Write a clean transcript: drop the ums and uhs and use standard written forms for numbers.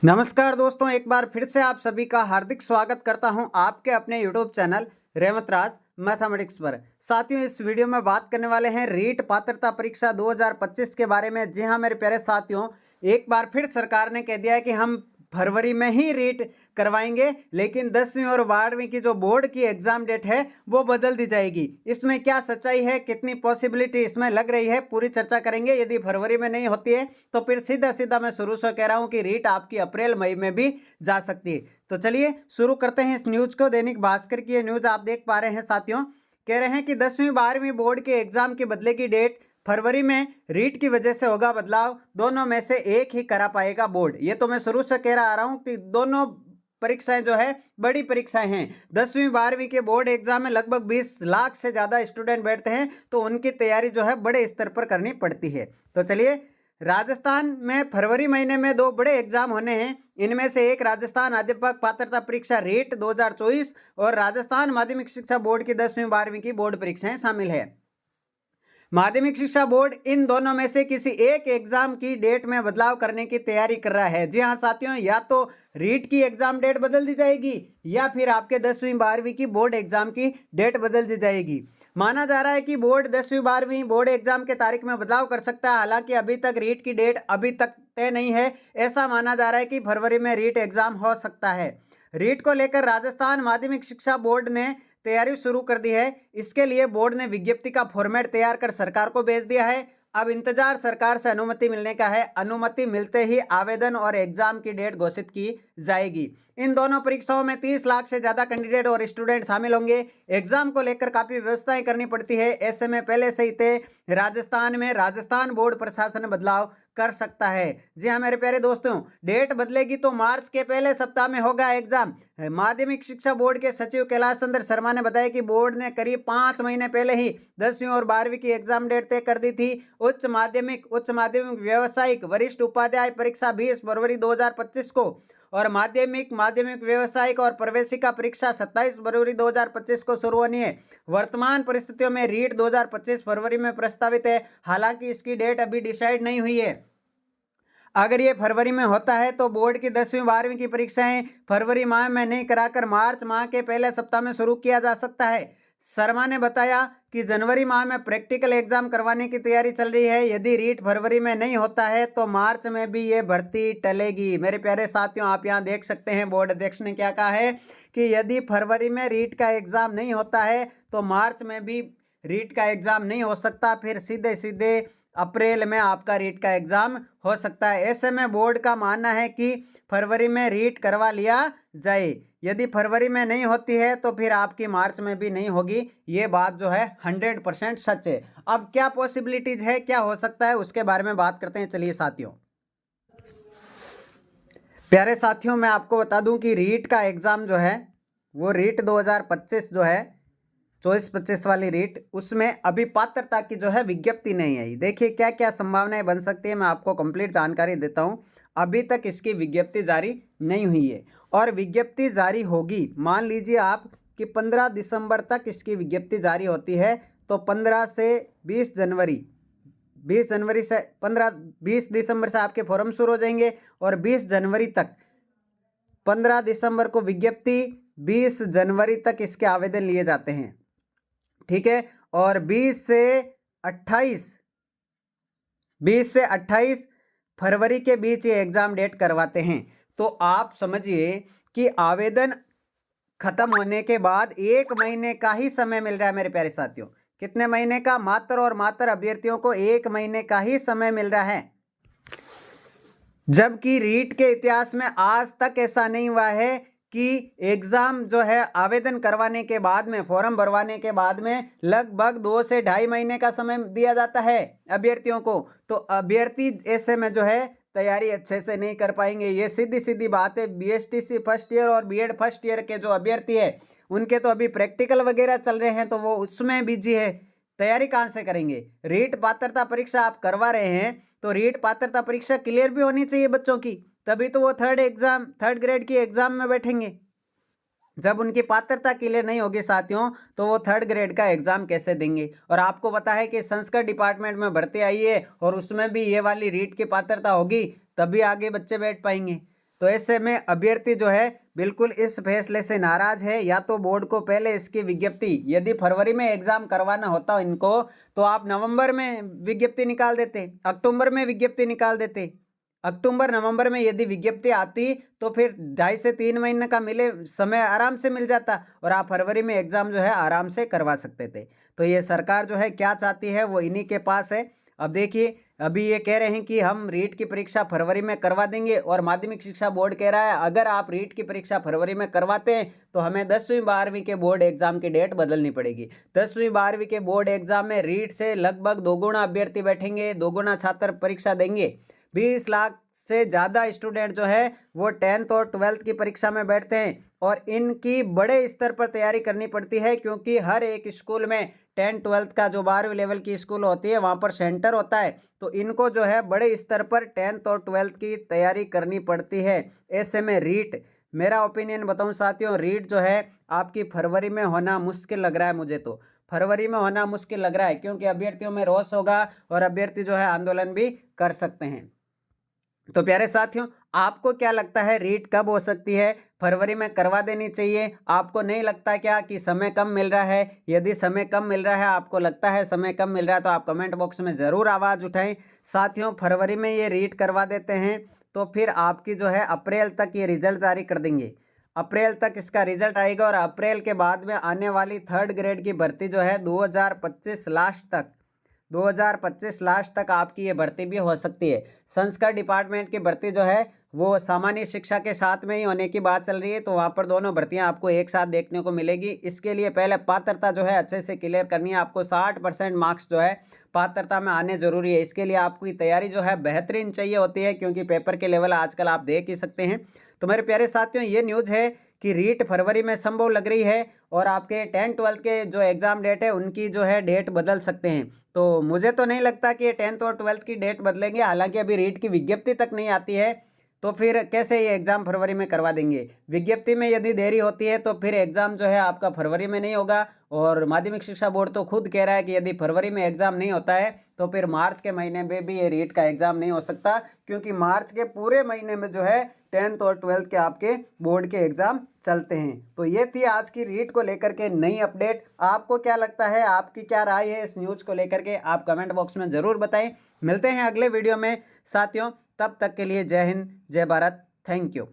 नमस्कार दोस्तों, एक बार फिर से आप सभी का हार्दिक स्वागत करता हूं आपके अपने YouTube चैनल रेवत राज मैथमेटिक्स पर। साथियों, इस वीडियो में बात करने वाले हैं रीट पात्रता परीक्षा 2025 के बारे में। जी हां मेरे प्यारे साथियों, एक बार फिर सरकार ने कह दिया है कि हम फरवरी में ही रीट करवाएंगे, लेकिन 10वीं और 12वीं की जो बोर्ड की एग्जाम डेट है वो बदल दी जाएगी। इसमें क्या सच्चाई है, कितनी पॉसिबिलिटी इसमें लग रही है, पूरी चर्चा करेंगे। यदि फरवरी में नहीं होती है तो फिर सीधा सीधा मैं शुरू से कह रहा हूं कि रीट आपकी अप्रैल मई में भी जा सकती है। तो चलिए शुरू करते हैं इस न्यूज को। दैनिक भास्कर की ये न्यूज आप देख पा रहे हैं साथियों। कह रहे हैं कि 10वीं 12वीं बोर्ड के एग्जाम की बदलेगी डेट, फरवरी में रीट की वजह से होगा बदलाव, दोनों में से एक ही करा पाएगा बोर्ड। ये तो मैं शुरू से कह रहा हूं कि दोनों परीक्षाएं जो है बड़ी परीक्षाएं हैं। 10वीं 12वीं के बोर्ड एग्जाम में लगभग 20 लाख से ज्यादा स्टूडेंट बैठते हैं, तो उनकी तैयारी जो है बड़े स्तर पर करनी पड़ती है। तो चलिए, राजस्थान में फरवरी महीने में दो बड़े एग्जाम होने हैं। इनमें से एक राजस्थान अध्यापक पात्रता परीक्षा रीट 2024 और राजस्थान माध्यमिक शिक्षा बोर्ड की 10वीं 12वीं की बोर्ड परीक्षाएं शामिल है। माध्यमिक शिक्षा बोर्ड इन दोनों में से किसी एक एग्जाम की डेट में बदलाव करने की तैयारी कर रहा है। जी हां साथियों, या तो रीट की एग्जाम डेट बदल दी जाएगी या फिर आपके 10वीं 12वीं की बोर्ड एग्जाम की डेट बदल दी जाएगी। माना जा रहा है कि बोर्ड 10वीं 12वीं बोर्ड एग्जाम के तारीख में बदलाव कर सकता है। हालांकि अभी तक रीट की डेट अभी तक तय नहीं है। ऐसा माना जा रहा है कि फरवरी में रीट एग्जाम हो सकता है। रीट को लेकर राजस्थान माध्यमिक शिक्षा बोर्ड ने तैयारी शुरू कर दी है। इसके लिए बोर्ड ने विज्ञप्ति का फॉर्मेट तैयार कर सरकार को भेज दिया है। अब इंतजार सरकार से अनुमति मिलने का है। अनुमति मिलते ही आवेदन और एग्जाम की डेट घोषित की जाएगी। इन दोनों परीक्षाओं में 30 लाख से ज्यादा कैंडिडेट और स्टूडेंट शामिल होंगे। एग्जाम को लेकर काफी व्यवस्थाएं करनी पड़ती है। ऐसे में पहले से ही तय राजस्थान में राजस्थान बोर्ड प्रशासन बदलाव कर सकता है। जी हाँ मेरे प्यारे दोस्तों, डेट बदलेगी तो मार्च के पहले सप्ताह में होगा एग्जाम। माध्यमिक शिक्षा बोर्ड के सचिव कैलाश चंद्र शर्मा ने बताया कि बोर्ड ने करीब 5 महीने पहले ही 10वीं और 12वीं की एग्जाम डेट तय कर दी थी। उच्च माध्यमिक व्यावसायिक वरिष्ठ उपाध्याय परीक्षा 20 फरवरी 2025 को और माध्यमिक व्यावसायिक और प्रवेशिका परीक्षा 27 फरवरी 2025 को शुरू होनी है। वर्तमान परिस्थितियों में रीट 2025 फरवरी में प्रस्तावित है। हालांकि इसकी डेट अभी डिसाइड नहीं हुई है। अगर ये फरवरी में होता है तो बोर्ड की 10वीं 12वीं की परीक्षाएं फरवरी माह में नहीं कराकर मार्च माह के पहले सप्ताह में शुरू किया जा सकता है। शर्मा ने बताया कि जनवरी माह में प्रैक्टिकल एग्जाम करवाने की तैयारी चल रही है। यदि रीट फरवरी में नहीं होता है तो मार्च में भी ये भर्ती टलेगी। मेरे प्यारे साथियों, आप यहाँ देख सकते हैं बोर्ड अध्यक्ष ने क्या कहा है कि यदि फरवरी में रीट का एग्जाम नहीं होता है तो मार्च में भी रीट का एग्जाम नहीं हो सकता। फिर सीधे सीधे अप्रैल में आपका रीट का एग्जाम हो सकता है। ऐसे में बोर्ड का मानना है कि फरवरी में रीट करवा लिया जाए। यदि फरवरी में नहीं होती है तो फिर आपकी मार्च में भी नहीं होगी। ये बात जो है 100% सच है। अब क्या पॉसिबिलिटीज है, क्या हो सकता है, उसके बारे में बात करते हैं। चलिए साथियों, प्यारे साथियों, मैं आपको बता दूं कि रीट का एग्जाम जो है वो रीट 2025 जो है 24-25 वाली रीट, उसमें अभी पात्रता की जो है विज्ञप्ति नहीं आई। देखिए क्या क्या संभावनाएं बन सकती है, मैं आपको कंप्लीट जानकारी देता हूं। अभी तक इसकी विज्ञप्ति जारी नहीं हुई है और विज्ञप्ति जारी होगी, मान लीजिए आप कि 15 दिसंबर तक इसकी विज्ञप्ति जारी होती है। तो 15 से 20 जनवरी 20 जनवरी से 20 दिसंबर से आपके फॉर्म शुरू हो जाएंगे और 20 जनवरी तक, 15 दिसंबर को विज्ञप्ति, 20 जनवरी तक इसके आवेदन लिए जाते हैं। ठीक है, और 20 से 28 फरवरी के बीच ये एग्जाम डेट करवाते हैं। तो आप समझिए कि आवेदन खत्म होने के बाद 1 महीने का ही समय मिल रहा है मेरे प्यारे साथियों। कितने महीने का? मात्र और मात्र अभ्यर्थियों को 1 महीने का ही समय मिल रहा है। जबकि रीट के इतिहास में आज तक ऐसा नहीं हुआ है कि एग्जाम जो है आवेदन करवाने के बाद में, फॉर्म भरवाने के बाद में लगभग 2 से 2.5 महीने का समय दिया जाता है अभ्यर्थियों को। तो अभ्यर्थी ऐसे में जो है तैयारी अच्छे से नहीं कर पाएंगे। ये सीधी सीधी बात है। बीएसटीसी फर्स्ट ईयर और बीएड फर्स्ट ईयर के जो अभ्यर्थी है उनके तो अभी प्रैक्टिकल वगैरह चल रहे हैं, तो वो उसमें बिजी है। तैयारी कहाँ से करेंगे? रीट पात्रता परीक्षा आप करवा रहे हैं तो रीट पात्रता परीक्षा क्लियर भी होनी चाहिए बच्चों की, तभी तो वो थर्ड ग्रेड की एग्जाम में बैठेंगे। जब उनकी पात्रता क्लियर नहीं होगी साथियों, तो वो थर्ड ग्रेड का एग्जाम कैसे देंगे? और आपको पता है कि संस्कृत डिपार्टमेंट में भर्ती आई है और उसमें भी ये वाली रीट की पात्रता होगी, तभी आगे बच्चे बैठ पाएंगे। तो ऐसे में अभ्यर्थी जो है बिल्कुल इस फैसले से नाराज है। या तो बोर्ड को पहले इसकी विज्ञप्ति, यदि फरवरी में एग्जाम करवाना होता इनको तो आप नवंबर में विज्ञप्ति निकाल देते, अक्टूबर में विज्ञप्ति निकाल देते। अक्टूबर नवंबर में यदि विज्ञप्ति आती तो फिर 2.5 से 3 महीने का मिले समय आराम से मिल जाता और आप फरवरी में एग्जाम जो है आराम से करवा सकते थे। तो ये सरकार जो है क्या चाहती है वो इन्हीं के पास है। अब देखिए, अभी ये कह रहे हैं कि हम रीट की परीक्षा फरवरी में करवा देंगे और माध्यमिक शिक्षा बोर्ड कह रहा है अगर आप रीट की परीक्षा फरवरी में करवाते हैं तो हमें 10वीं 12वीं के बोर्ड एग्जाम की डेट बदलनी पड़ेगी। 10वीं 12वीं के बोर्ड एग्जाम में रीट से लगभग दोगुना अभ्यर्थी बैठेंगे, दोगुना छात्र परीक्षा देंगे। 20 लाख से ज़्यादा स्टूडेंट जो है वो 10th और 12th की परीक्षा में बैठते हैं और इनकी बड़े स्तर पर तैयारी करनी पड़ती है क्योंकि हर एक स्कूल में 10th 12th का जो 12वीं लेवल की स्कूल होती है वहाँ पर सेंटर होता है। तो इनको जो है बड़े स्तर पर 10th और 12th की तैयारी करनी पड़ती है। ऐसे में रीट, मेरा ओपिनियन बताऊं साथियों, रीट जो है आपकी फरवरी में होना मुश्किल लग रहा है। मुझे तो फरवरी में होना मुश्किल लग रहा है क्योंकि अभ्यर्थियों में रोष होगा और अभ्यर्थी जो है आंदोलन भी कर सकते हैं। तो प्यारे साथियों, आपको क्या लगता है रीट कब हो सकती है? फरवरी में करवा देनी चाहिए? आपको नहीं लगता क्या कि समय कम मिल रहा है? यदि समय कम मिल रहा है, आपको लगता है समय कम मिल रहा है, तो आप कमेंट बॉक्स में ज़रूर आवाज़ उठाएं। साथियों, फरवरी में ये रीट करवा देते हैं तो फिर आपकी जो है अप्रैल तक ये रिजल्ट जारी कर देंगे। अप्रैल तक इसका रिजल्ट आएगा और अप्रैल के बाद में आने वाली 3rd ग्रेड की भर्ती जो है 2025 लास्ट तक आपकी ये भर्ती भी हो सकती है। संस्कार डिपार्टमेंट की भर्ती जो है वो सामान्य शिक्षा के साथ में ही होने की बात चल रही है, तो वहाँ पर दोनों भर्तियाँ आपको एक साथ देखने को मिलेगी। इसके लिए पहले पात्रता जो है अच्छे से क्लियर करनी है। आपको 60% मार्क्स जो है पात्रता में आने जरूरी है। इसके लिए आपकी तैयारी जो है बेहतरीन चाहिए होती है क्योंकि पेपर के लेवल आजकल आप देख ही सकते हैं। तो मेरे प्यारे साथियों, ये न्यूज़ है कि रीट फरवरी में संभव लग रही है और आपके 10th 12th के जो एग्ज़ाम डेट है उनकी जो है डेट बदल सकते हैं। तो मुझे तो नहीं लगता कि ये 10th और 12th की डेट बदलेंगे, हालांकि अभी रीट की विज्ञप्ति तक नहीं आती है तो फिर कैसे ये एग्ज़ाम फरवरी में करवा देंगे। विज्ञप्ति में यदि देरी होती है तो फिर एग्ज़ाम जो है आपका फरवरी में नहीं होगा और माध्यमिक शिक्षा बोर्ड तो खुद कह रहा है कि यदि फरवरी में एग्ज़ाम नहीं होता है तो फिर मार्च के महीने में भी ये रीट का एग्ज़ाम नहीं हो सकता क्योंकि मार्च के पूरे महीने में जो है 10th और 12th के आपके बोर्ड के एग्ज़ाम चलते हैं। तो ये थी आज की रीट को लेकर के नई अपडेट। आपको क्या लगता है, आपकी क्या राय है इस न्यूज़ को लेकर के, आप कमेंट बॉक्स में ज़रूर बताएं। मिलते हैं अगले वीडियो में साथियों, तब तक के लिए जय हिंद, जय भारत, थैंक यू।